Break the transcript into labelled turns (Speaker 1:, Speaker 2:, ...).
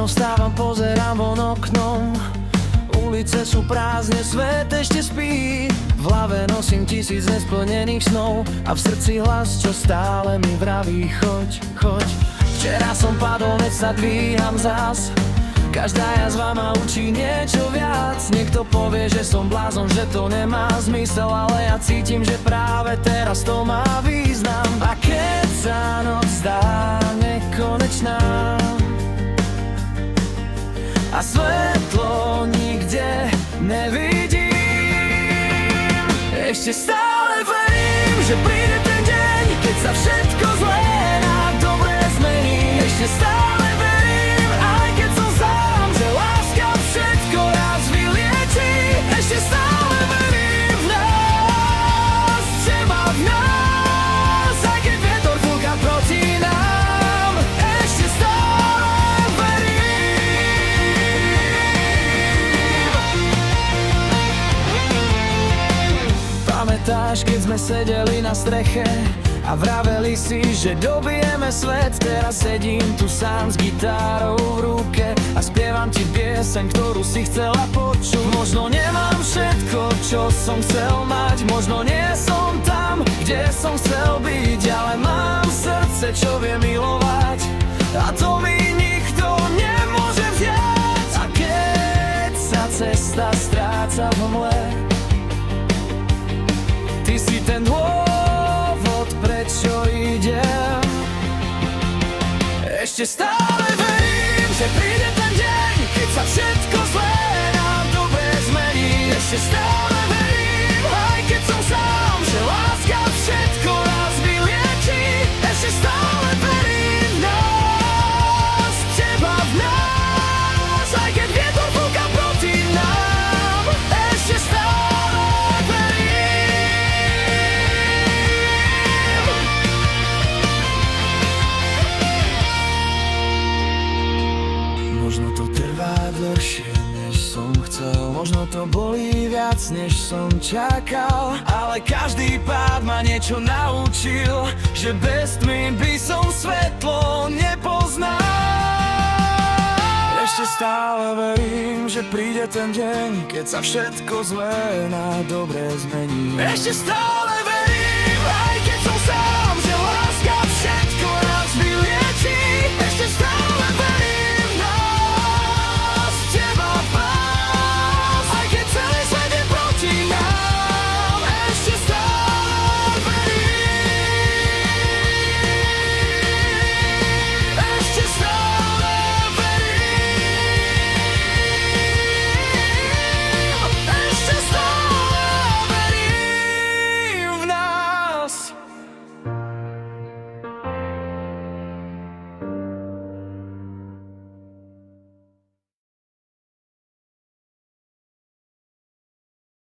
Speaker 1: Ráno vstávam, pozerám von oknom. Ulice sú prázdne, svet ešte spí. V hlave nosím 1000 nesplnených snov a v srdci hlas, čo stále mi vraví choď, choď. Včera som padol, dnes sa dvíham zás. Každá jazva ma učí niečo viac. Niekto povie, že som blázon, že to nemá zmysel, ale ja cítim, že práve teraz to má význam. A keď sa noc zdá nekonečná a svetlo nikde nevidím, ešte stále verím, že príde ten deň, keď sa všetko zlé na dobré zmení. Ešte stále verím, aj keď som sám, že láska všetko raz vyliečí. Ešte stále verím v nás, teba v nás, aj keď vietor fúka proti nám. Ešte stále verím. Pamätáš, keď sme sedeli na streche a vraveli si, že dobijeme svet? Teraz sedím tu sám s gitárou v ruke a spievam ti pieseň, ktorú si chcela počuť. Možno nemám všetko, čo som chcel mať, možno nie som tam, kde som chcel byť, ale mám srdce, čo vie milovať, a to mi nikto nemôže vziať. A keď sa cesta stráca v mle, ty si ten dôvod, prečo idem. Ešte stále verím, že príde ten deň, keď sa všetko zlé na dobre zmení. Ešte stále verím, aj keď som sám, že láska všetko raz vyliečí. Ešte stále verím v nás, teba v nás, aj keď vietor fúka proti nám. Ešte stále možno to trvá dlhšie, než som chcel, možno to bolí viac, než som čakal, ale každý pád ma niečo naučil, že bez tmy by som svetlo nepoznal. Ešte stále verím, že príde ten deň, keď sa všetko zlé na dobré zmení. Ešte stále verím, aj keď som sám, že láska všetko raz vyliečí. Ešte stále verím.